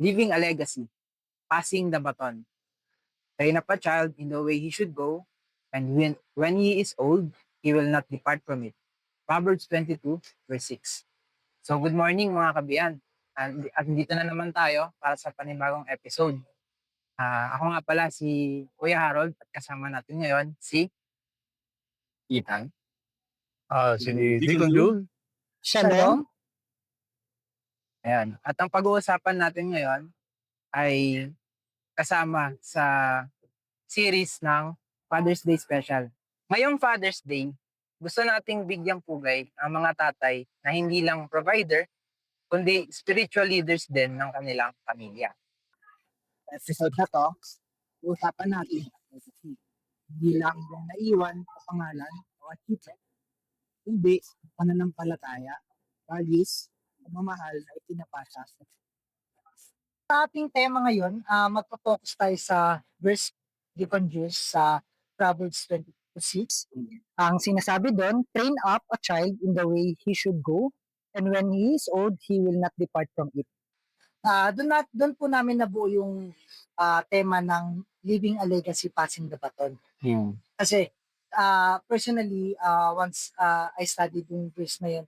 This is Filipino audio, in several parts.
Leaving a legacy, passing the baton. Train up a child in the way he should go, and when he is old, he will not depart from it. Proverbs 22, verse 6. So good morning mga kabiyan. At dito na naman tayo para sa panibagong episode. Ako nga pala si Kuya Harold at kasama natin ngayon si Ethan. Si Deacon June. Shalom. Ayan. At ang pag-uusapan natin ngayon ay kasama sa series ng Father's Day Special. Ngayong Father's Day, gusto nating bigyang pugay ang mga tatay na hindi lang provider, kundi spiritual leaders din ng kanilang pamilya. Episode na to, usapan natin hindi lang yung naiwan sa pangalan o achievement, hindi pananampalataya, values, pagmamahal na ipinapasa. Sa ating tema ngayon, magpo-focus tayo sa verse reconduced sa Proverbs 22:6. Ang sinasabi doon, train up a child in the way he should go, and when he is old, he will not depart from it. Doon po namin nabuo yung tema ng leaving a legacy, passing the baton. Kasi personally, once I studied yung verse na yun,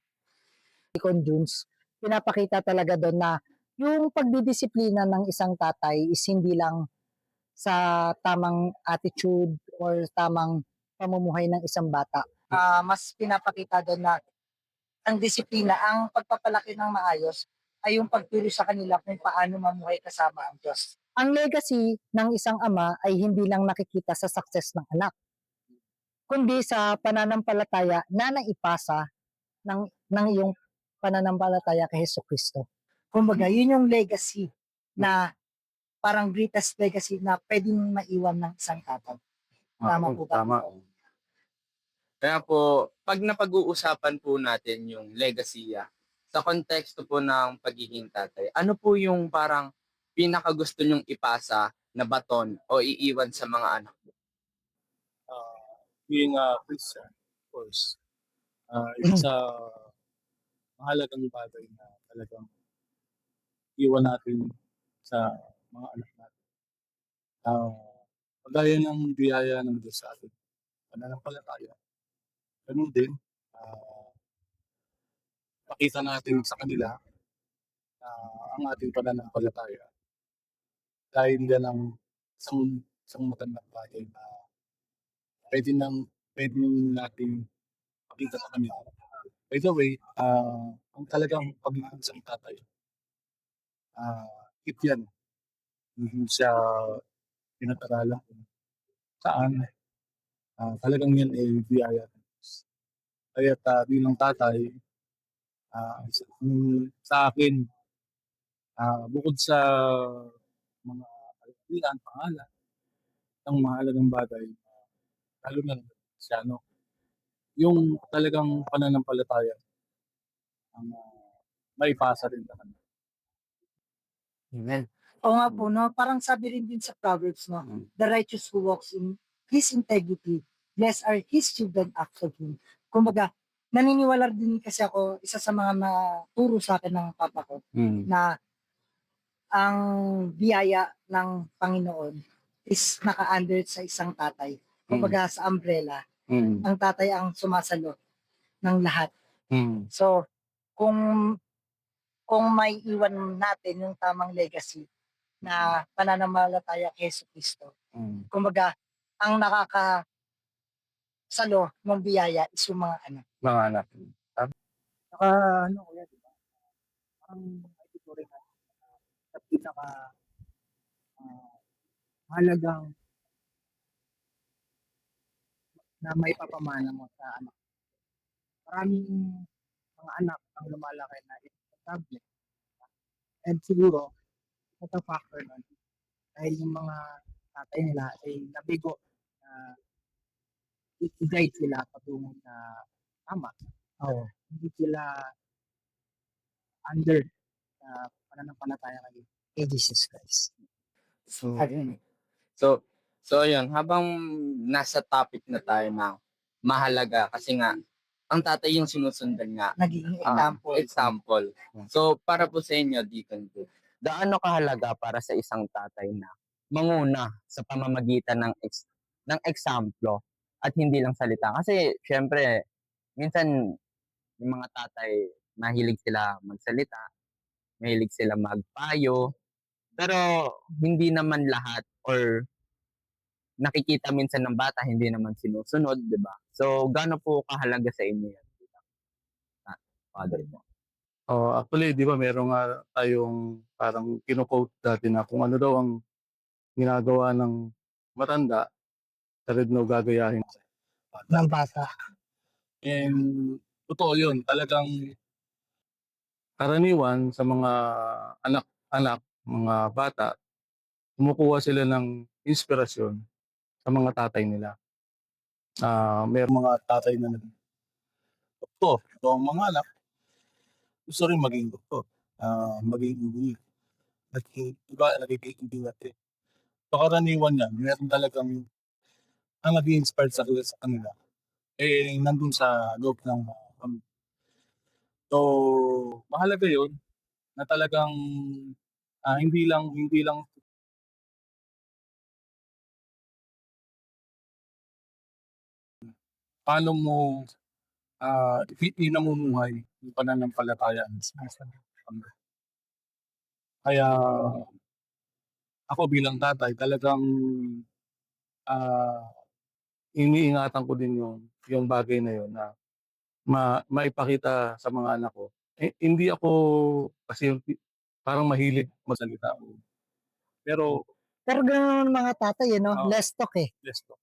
Deacon Junes, pinapakita talaga doon na yung pagdidisiplina ng isang tatay is hindi lang sa tamang attitude or tamang pamumuhay ng isang bata. Mas pinapakita doon na ang disiplina, ang pagpapalaki ng maayos ay yung pagturo sa kanila kung paano mamuhay kasama ang Diyos. Ang legacy ng isang ama ay hindi lang nakikita sa success ng anak, kundi sa pananampalataya na naipasa ng iyong pananampalataya kay Jesucristo. Kumbaga, yun yung legacy na parang greatest legacy na pwedeng maiwan ng isang tatay. Tama po ba? Tama. Kaya po, pag napag-uusapan po natin yung legacy, sa konteksto po ng pagiging tatay, ano po yung parang pinakagusto nyong ipasa na baton o iiwan sa mga anak? Being a Christian, of course, it's a mahalagang bagay na talagang iwan natin sa mga anak natin. Pagaya ng biyaya ng Diyos sa atin, pananampalataya. Ganun din, pakita natin sa kanila ang ating pananampalataya. Dahil yan ang isang magandang bagay na pwede natin pakita sa kanila. By the way, ang talagang pagiging isang tatay, yan. Hindi siya pinag-aralan kung saan. Talagang yan ay biyaya. Kaya bilang tatay, sa akin, bukod sa mga kalatian, pangalan, ang mahalagang bagay, lalo na siya, yung talagang pananampalataya ang maipasa rin sa kanila. Amen. Oo nga po, no? Parang sabi rin din sa Proverbs, no? The righteous who walks in his integrity, blessed are his children after him. Kumbaga, naniniwala din kasi ako, isa sa mga naturo sa akin ng papa ko, na ang biyaya ng Panginoon is naka-under sa isang tatay. Kumbaga sa umbrella, ang tatay ang sumasalo ng lahat. So, kung may iwan natin yung tamang legacy na pananampalataya kay Jesucristo, kumbaga, ang nakakasalo ng biyaya is yung mga anak. Mga anak. Saka, kuya, diba? Ang ituturing natin sa pinaka mahalagang na may papamana mo sa anak. Maraming mga anak ang lumalaki na irresponsible. And siguro, ito factor nun. Dahil yung mga tatay nila ay nabigo na i-guide sila patungo sa tama. Hindi sila under pananampalataya kay Jesus Christ. So ayun, habang nasa topic na tayo na mahalaga kasi nga ang tatay yung sinusundan nga. Naging example. Example. So para po sa inyo, Deacon, gaano kahalaga para sa isang tatay na manguna sa pamamagitan ng eksemplo at hindi lang salita. Kasi syempre, minsan yung mga tatay, mahilig sila magsalita, mahilig sila magpayo, pero hindi naman lahat or nakikita minsan ng bata, hindi naman sinusunod, di ba? So, gaano po kahalaga sa inyo yan, father mo? Oh, actually, 'di ba meron nga tayong parang kino-quote dati na kung ano daw ang ginagawa ng matanda, sa red no gagayahin sa bata. Ng bata. And totoo 'yun, talagang karaniwan sa mga anak-anak, mga bata, kumukuha sila ng inspirasyon sa mga tatay nila. May mga tatay na doktor, so ang mga anak gusto rin maging doktor, maging engineer, iba nagiging engineer din. So karaniwan yan, meron talagang ang nag-i-inspire sa kanila, eh, nandun sa loob ng pamilya. So, mahalaga yun na talagang hindi lang paano mo namumuhay yung pananampalataya sa Panginoon. Kaya ako bilang tatay talagang ah, iniingatan ko din yung bagay na yun na maipakita sa mga anak ko. Eh, hindi ako kasi parang mahilig magsalita. Pero Pero gano'n ang mga tatay, Oo. less talk eh. yes to.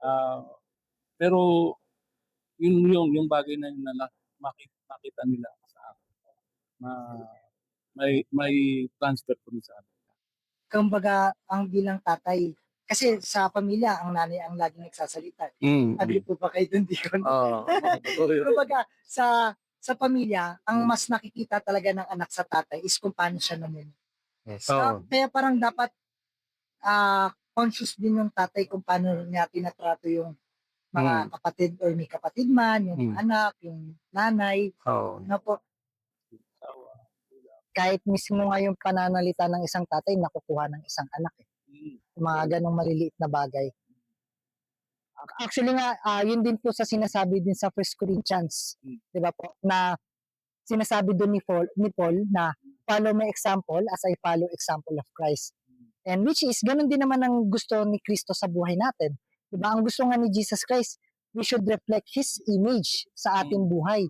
Ah, pero yung bagay na yun na makita nila sa akin. Ma, may transfer ko rin sa akin. Kumbaga, ang bilang tatay, kasi sa pamilya, ang nanay ang laging nagsasalita. Agree po ba kayo dun, Deacon? Totoo yun. Kumbaga, sa pamilya, ang mas nakikita talaga ng anak sa tatay is kung paano siya namunod. Yes. Oo. Kaya parang dapat conscious din yung tatay kung paano niya tinatrato yung mga kapatid or may kapatid man, yung anak, yung nanay. Oo. Ano po, kahit mismo nga yung pananalita ng isang tatay, nakukuha ng isang anak eh. Mga ganong maliliit na bagay. Actually nga, yun din po sa sinasabi din sa 1 Corinthians, di ba po, na sinasabi doon ni Paul na follow my example as I follow example of Christ. And which is, ganun din naman ang gusto ni Kristo sa buhay natin. Di ba? Ang gusto nga ni Jesus Christ, we should reflect His image sa ating buhay.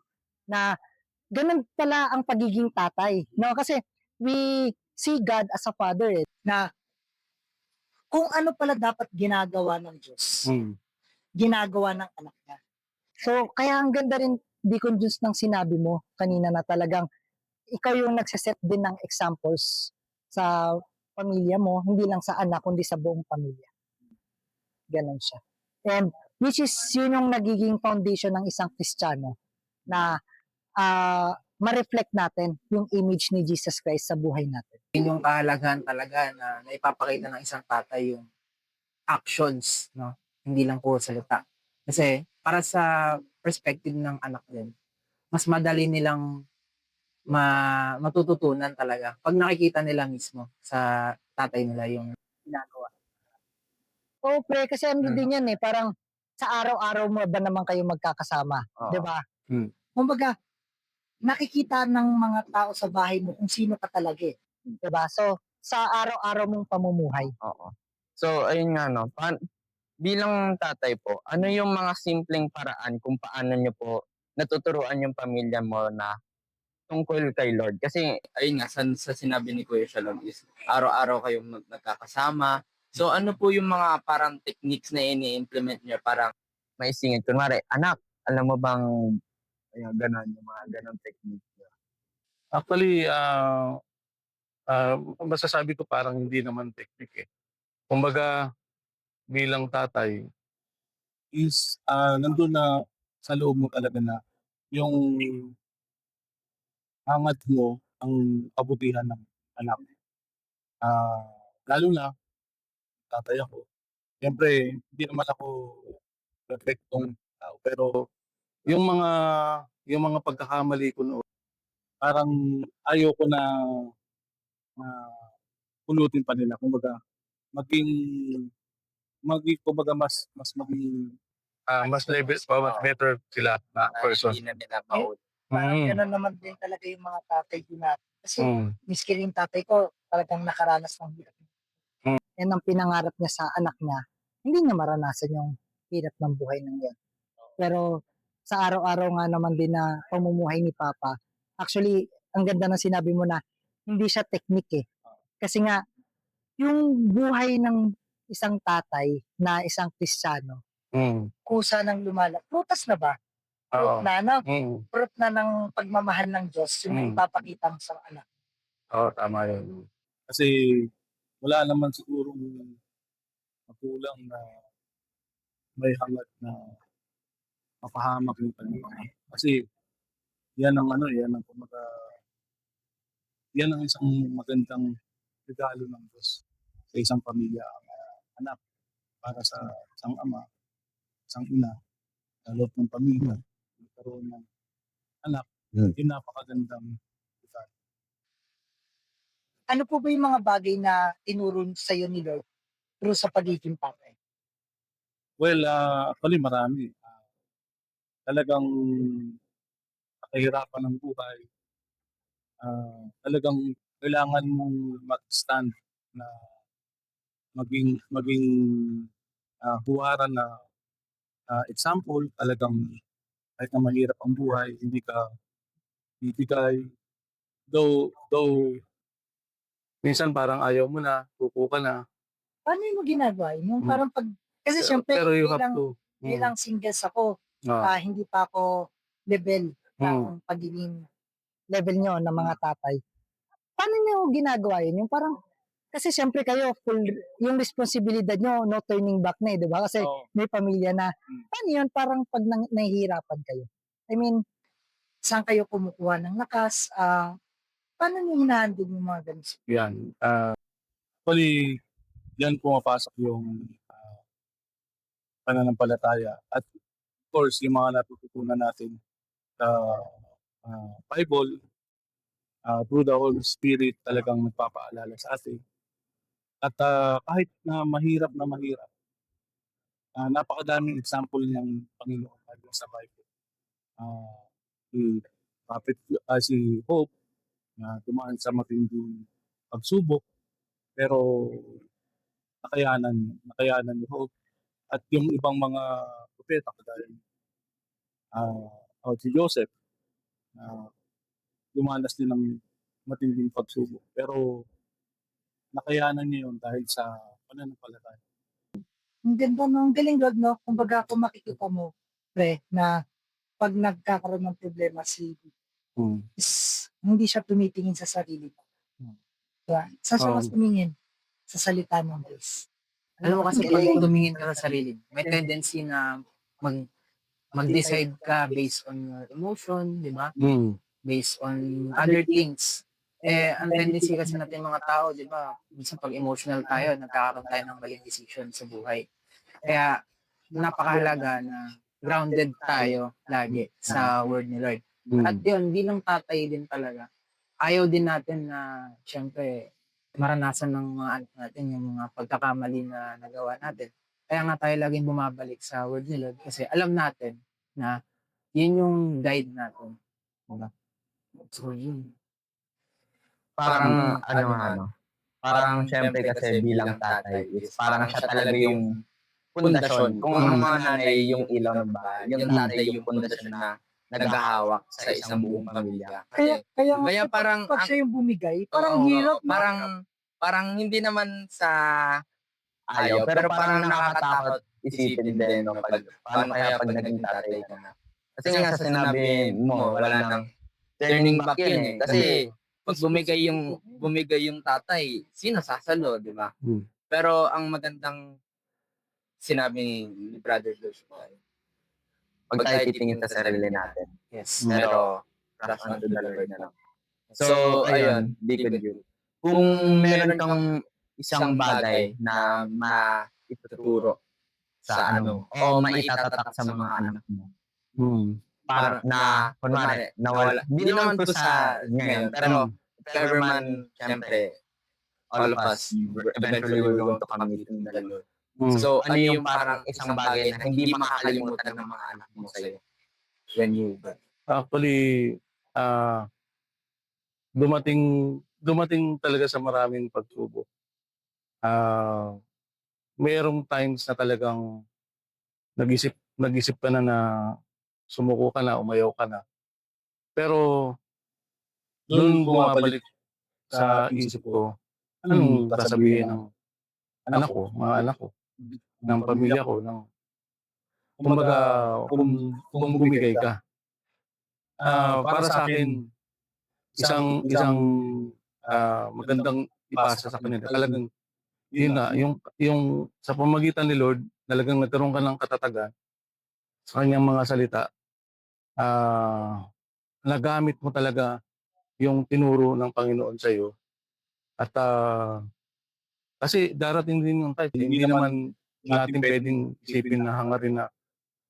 Na ganun pala ang pagiging tatay. No? Kasi we see God as a father na kung ano pala dapat ginagawa ng Diyos, ginagawa ng anak niya. So, kaya ang ganda rin, Deacon Junes, ng sinabi mo kanina na talagang ikaw yung nagsaset din ng examples sa pamilya mo, hindi lang sa anak, kundi sa buong pamilya. Ganon siya. And which is, yun yung nagiging foundation ng isang Kristiyano na ma-reflect natin yung image ni Jesus Christ sa buhay natin. Yun yung kahalagahan talaga na naipapakita ng isang tatay yung actions, no? Hindi lang po salita. Kasi para sa perspective ng anak din, mas madali nilang matututunan talaga pag nakikita nila mismo sa tatay nila yung ginagawa. Oo, pre, kasi ano din yan parang sa araw-araw mo ba naman kayo magkakasama, Oo. di ba? Hmm. Kumbaga, nakikita ng mga tao sa bahay mo kung sino ka talaga di ba? So, sa araw-araw mong pamumuhay. Oo. So, ayun nga, no, bilang tatay po, ano yung mga simpleng paraan kung paano nyo po natuturuan yung pamilya mo na tungkol kay Lord? Kasi, ayun nga, sa sinabi ni Kuya Shalom is, araw-araw kayong nagkakasama. So, ano po yung mga parang techniques na ini-implement nyo? Parang, may singit. Kunwari, anak, alam mo bang, ayun, ganon, yung mga ganon technique. Actually, masasabi ko parang hindi naman technique eh. Kumbaga, bilang tatay, is nandun na sa loob mo talaga na yung hangad mo ang kabutihan ng anak. Lalo na, tatay ako. Siyempre, hindi naman ako perfectong tao. Pero yung mga yung mga pagkakamali ko noon, parang ayoko na na pulutin pa nila. Kumbaga, maging kumbaga mas maging Mas level, mas better sila na person. Hindi na nila maul. Parang Mm. gano'n naman din talaga yung mga tatay din natin. Kasi Mm. miski yung tatay ko, talagang nakaranas ng hirap. Yan ang pinangarap niya sa anak niya. Hindi niya maranasan yung hirap ng buhay ng yan. Pero sa araw-araw nga naman din na pamumuhay ni Papa, actually, ang ganda ng sinabi mo na hindi siya technique eh. Kasi nga, yung buhay ng isang tatay na isang Kristiyano, Mm. kusa ng lumalak. Prutas na ba? Fruit Oo. na, no? Mm. Fruit na ng pagmamahal ng Diyos, yung ipapakita mo sa anak. Oo, tama yun. kasi wala naman siguro magulang na may hangat na mapahamak yung kanyang anak. Kasi yan ang yan ang kumbaga, yan ang isang magandang regalo ng Diyos sa isang pamilya, ang anak para sa isang ama, isang ina, sa loob ng pamilya, magkaroon ng anak, yung napakagandang regalo. Ano po ba yung mga bagay na tinuro sa iyo ni Lord through sa pagiging tatay? Well, actually marami. Talagang kahirapan ng buhay, talagang kailangan mong mag-stand na maging huwaran na example. Talagang kahit na mahirap ang buhay, hindi ka bibigay. Though Minsan parang ayaw mo na, kuku ka na. Paano mo ginagawa yun? Yung parang pag, kasi syempre, Pero you have bilang, to. bilang singles ako, Ah. hindi pa ako level ng pagiging level nyo ng mga tatay. Paano nyo ginagawa yun? Yung parang, kasi syempre kayo, full, yung responsibilidad nyo, no turning back na eh, di ba? Kasi may pamilya na. Paano yun? Parang pag nahihirapan kayo. I mean, saan kayo kumukuha ng lakas? Paano nyo hinahandle yung mga ganun? Yan. actually, yan pumapasok yung pananampalataya. At of course, yung mga natututunan natin sa Bible, through the Holy Spirit, talagang nagpapaalala sa atin. At kahit na mahirap, napakadaming example ng Panginoon sa Bible. Si Prophet, si Hope, na dumaan sa matinding pagsubok, pero nakayanan ni Hope. At yung ibang mga propeta, kagaya si Joseph, dumanas din ng matinding pagsubok. Pero nakayanan niya yun dahil sa pananampalataya. Ang ganda no, ang galing Lord, no? Kumbaga kung makikita mo, pre, na pag nagkakaroon ng problema si is, hindi siya tumitingin sa sarili ko. Diba? Saan siya mas tumingin? Sa salita ng Diyos. Alam mo kasi Ang pag galing. tumingin ka sa sarili, may tendency na mag-decide ka based on your emotion, di ba? Based on other things. Ang tendency kasi natin mga tao, di ba? Minsan pag emotional tayo, nagkakaroon tayo ng maling decision sa buhay. Kaya napakahalaga na grounded tayo lagi sa word ni Lord. At yun, bilang tatay din talaga, ayaw din natin na, syempre, maranasan ng mga anak natin yung mga pagkakamali na nagawa natin. Kaya nga tayo laging bumabalik sa word ni Lord kasi alam natin na yun yung guide natin. Diba? So, yun. Parang syempre kasi bilang tatay is parang siya talaga yung pundasyon. Kung ang mga nanay yung ilaw ng bahay, yung tatay yung pundasyon na naghahawak sa isang buong pamilya. Kaya parang pag siya yung bumigay, parang hirap. parang hindi naman sa ayaw, pero parang nakakatakot isipin din no, paano kaya pag naging tatay ka na. Kasi nga sa sinabi mo, wala nang turning back yun eh. Kasi pag bumigay yung tatay, sino sasalo, di ba? Pero ang magandang sinabi ni Brother Joshua, pag tayo titingin sa sarili natin, Yes. pero trust unto the Lord na lang. So, ayun, Deacon Jun. Kung meron kang isang bagay na maituturo sa o maitatatak sa mga anak mo, para na, kunwari, nawala. Hindi naman po sa ngayon, pero if ever man, syempre, all of us, eventually we're going to come meeting the Lord. So, ano yung parang isang bagay na hindi makakalimutan ng mga anak mo sa'yo when you Actually, dumating talaga sa maraming pagsubok. Mayroong times na talagang nag-isip ka na sumuko ka na, umayaw ka na. Pero doon bumabalik sa isip ko, anong sasabihin ng mga anak ko, ng pamilya ko, kumbaga, kung bumigay ka. Para sa akin, isang magandang ipasa sa kanila. Talagang, yun na, yung sa pamagitan ni Lord, talagang nagkaroon ka ng katatagan sa kanyang mga salita. Nagamit mo talaga yung tinuro ng Panginoon sa iyo. At kasi darating din yung time, hindi naman natin pwedeng isipin na hangarin na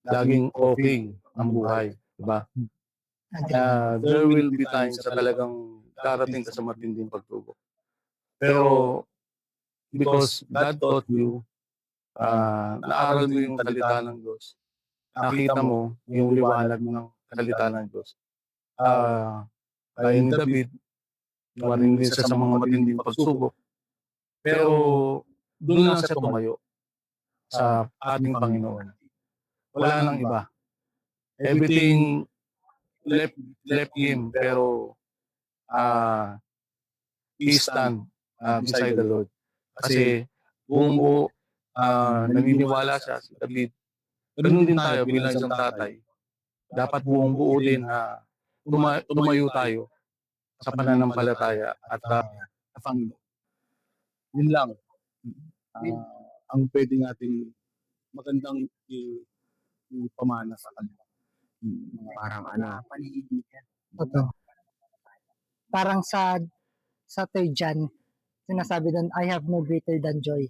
laging okay ang buhay, di ba? There will be times na talagang darating ka sa matinding pagsubok. Pero because God taught you, naaral mo yung salita ng Diyos, nakita mo yung liwanag ng salita ng Diyos. Kaya ni David, dumating din siya sa mga matinding pagsubok. Pero doon lang siya tumayo sa ating Panginoon. Wala nang iba. Everything left him, pero he stand beside the Lord. Kasi buong buo, naniniwala siya si David. Ganun din tayo bilang isang tatay. Dapat buong buo din na tumayo tayo sa pananampalataya at sa Panginoon. Yun lang. Ang pwede nating magandang ipamana sa kanila. parang Totoo. Parang sa 3 John, sinasabi doon, I have no greater than joy.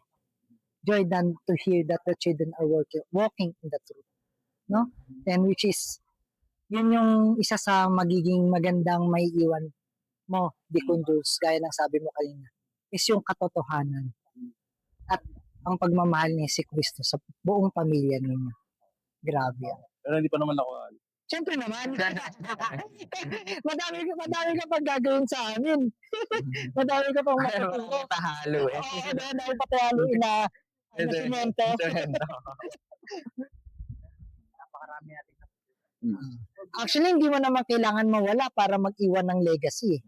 Joy than to hear that the children are walking in the truth. No? And which is, yun yung isa sa magiging magandang may iwan mo, Deacon Jules, gaya ng sabi mo kanina, is yung katotohanan. At ang pagmamahal ni si Kristo sa buong pamilya ninyo. Grabe yan. Pero hindi pa naman ako Siyempre naman. madami ka pang gagawin sa amin. Madami ka pang matuturo. Tahalo eh. Oo, dahil pati haluin na semento. Napakarami natin. Actually, hindi mo naman kailangan mawala para mag-iwan ng legacy.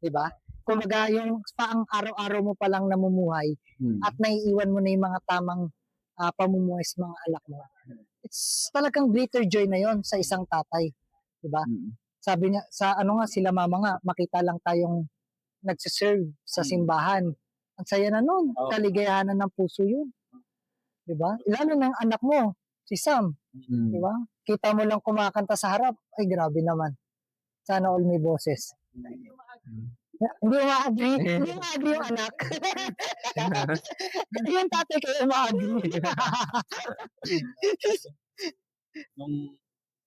Diba? Kumbaga, yung paang araw-araw mo palang namumuhay at naiiwan mo na yung mga tamang pamumuhay sa mga anak mo. It's talagang greater joy na yon sa isang tatay. Diba? Sabi niya, sila mama nga, makita lang tayong nagsiserve sa simbahan. Ang saya na nun. Kaligayahan ng puso yun. Diba? Lalo ng anak mo, si Sam. Diba? Kita mo lang kumakanta sa harap. Ay, grabe naman. Sana all may boses. Hindi ma-agree. Hindi ma-agree yung anak. Yung tatay kayo ma-agree. nung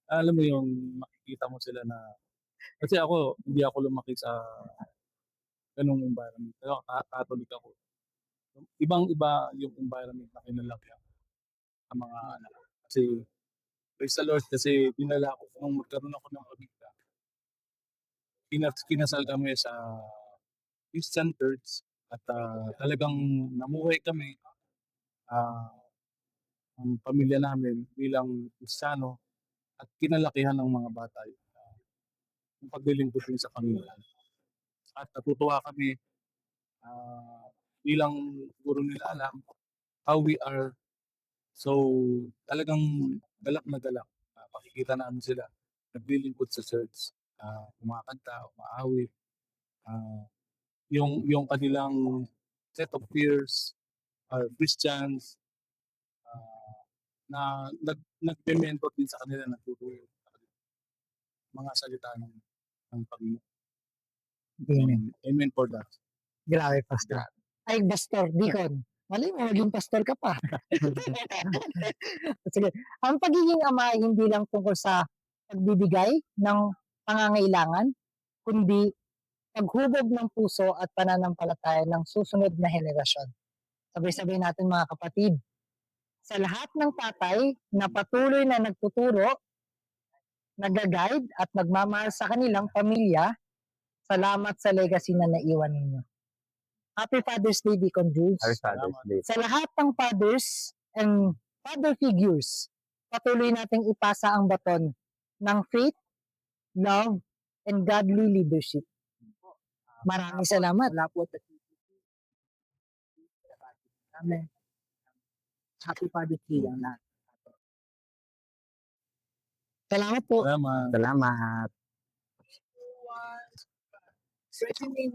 alam mo yung makikita mo sila na kasi hindi ako lumaki sa ganung environment. Pero Catholic ako. Ibang-iba yung environment na kinalakihan ang mga anak. Kasi praise the Lord kasi dinala ko nung magkaroon ako ng pamilya. Kinasal kami sa Christian Church at talagang namuhay kami ang pamilya namin bilang Kristiyano at kinalakihan ng mga bata yung paglilingkod din sa Panginoon. At natutuwa kami bilang siguro nila alam how we are. So talagang galak na galak. Pakikita namin sila naglilingkod sa church, kumakanta, umaawit, yung kanilang set of peers are Christians na nagme-mentor din sa kanila, nagtuturo mga salita ng Panginoon. Amen for that. Grabe, pastor. Ay, pastor, Deacon. Mali mo, maging pastor ka pa. Sige. Ang pagiging ama ay hindi lang tungkol sa pagbibigay ng pangangailangan, kundi paghubog ng puso at pananampalataya ng susunod na henerasyon. Sabay-sabay natin mga kapatid. Sa lahat ng tatay na patuloy na nagtuturo, nag-guide at nagmamahal sa kanilang pamilya, salamat sa legacy na naiwan ninyo. Happy Father's Day, Deacon Jules. Sa lahat ng fathers and father figures, patuloy nating ipasa ang baton ng faith, love, and godly leadership. Maraming salamat. Wala po. Amen. Happy Father's Day ang lahat. Salamat po. Salamat. Salamat. Stretching name.